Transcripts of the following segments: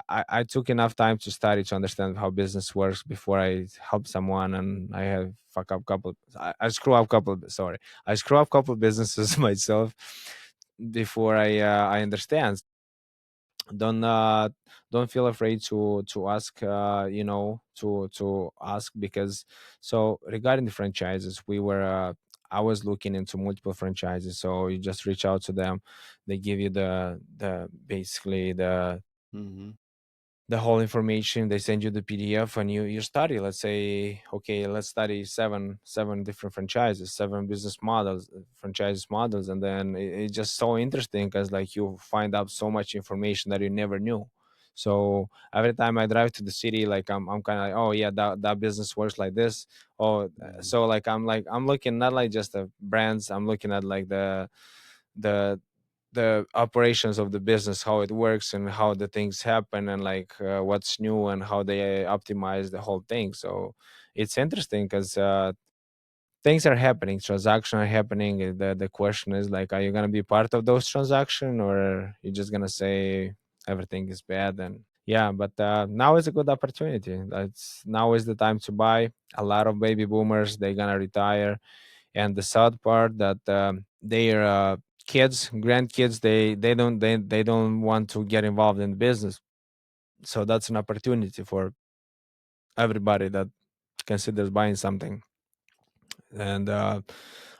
I took enough time to study to understand how business works before I help someone, and I have fuck up couple. I screw up couple. Sorry, I screw up couple businesses myself before I understand. Don't uh don't feel afraid to ask, to ask, because so regarding the franchises, I was looking into multiple franchises. So you just reach out to them. They give you the basically Hmm. the whole information. They send you the PDF, and you study. Let's say, okay, let's study seven different franchises, seven business models, franchise models. And then it's just so interesting, because like you find out so much information that you never knew. So every time I drive to the city, like I'm kind of like, oh yeah, that business works like this. Oh, Hmm. so like I'm looking not like just the brands. I'm looking at like the the operations of the business, how it works and how the things happen, and like what's new and how they optimize the whole thing. So it's interesting, because things are happening, transactions are happening. The question is like, are you going to be part of those transactions, or you're just going to say everything is bad? And yeah, but now is a good opportunity. That's now is the time to buy. A lot of baby boomers, they're going to retire. And the sad part that their kids, grandkids, they don't want to get involved in the business. So that's an opportunity for everybody that considers buying something. And a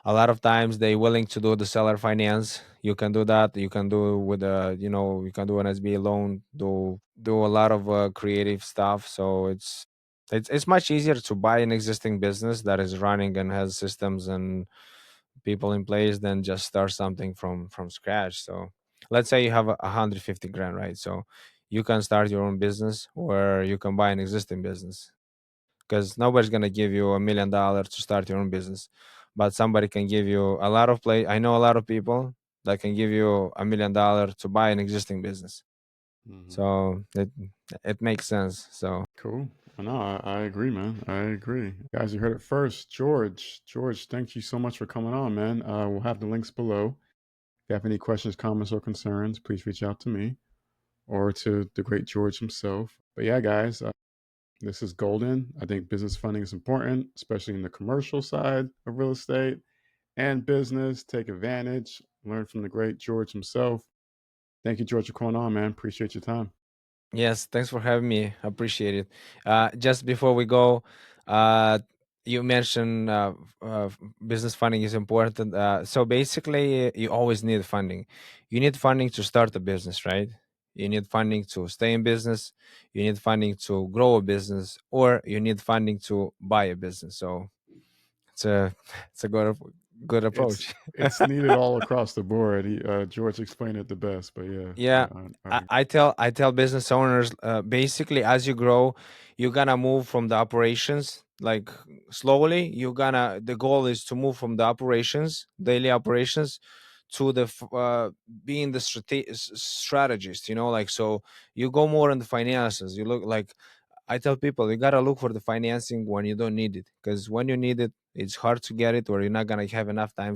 lot of times they willing to do the seller finance. You can do that. You can do with a, you can do an SBA loan, do a lot of creative stuff. So it's much easier to buy an existing business that is running and has systems and people in place than just start something from scratch. So let's say you have 150 grand, right? So you can start your own business, or you can buy an existing business, because nobody's going to give you $1 million to start your own business. But somebody can give you a lot of play. I know a lot of people that can give you $1 million to buy an existing business. Hmm. So it makes sense. So Cool. No, I agree, man. I agree. Guys, you heard it first. George. George, thank you so much for coming on, man. We'll have the links below. If you have any questions, comments, or concerns, please reach out to me or to the great George himself. But yeah, guys, this is golden. I think business funding is important, especially in the commercial side of real estate and business. Take advantage, learn from the great George himself. Thank you, George, for coming on, man. Appreciate your time. yes, thanks for having me. Appreciate it. Just before we go, uh, you mentioned business funding is important. So basically, you always need funding. You need funding to start a business, right? You need funding to stay in business. You need funding to grow a business, or you need funding to buy a business. So it's a it's a good It's approach. it's needed all across the board. George explained it the best, but yeah, Yeah, I tell business owners, basically, as you grow, you're gonna move from the operations like slowly. The goal is to move from the operations, daily operations, to being the strategist. Like, so you go more in the finances. You look like, I tell people, you gotta look for the financing when you don't need it, because when you need it, it's hard to get it, or you're not gonna have enough time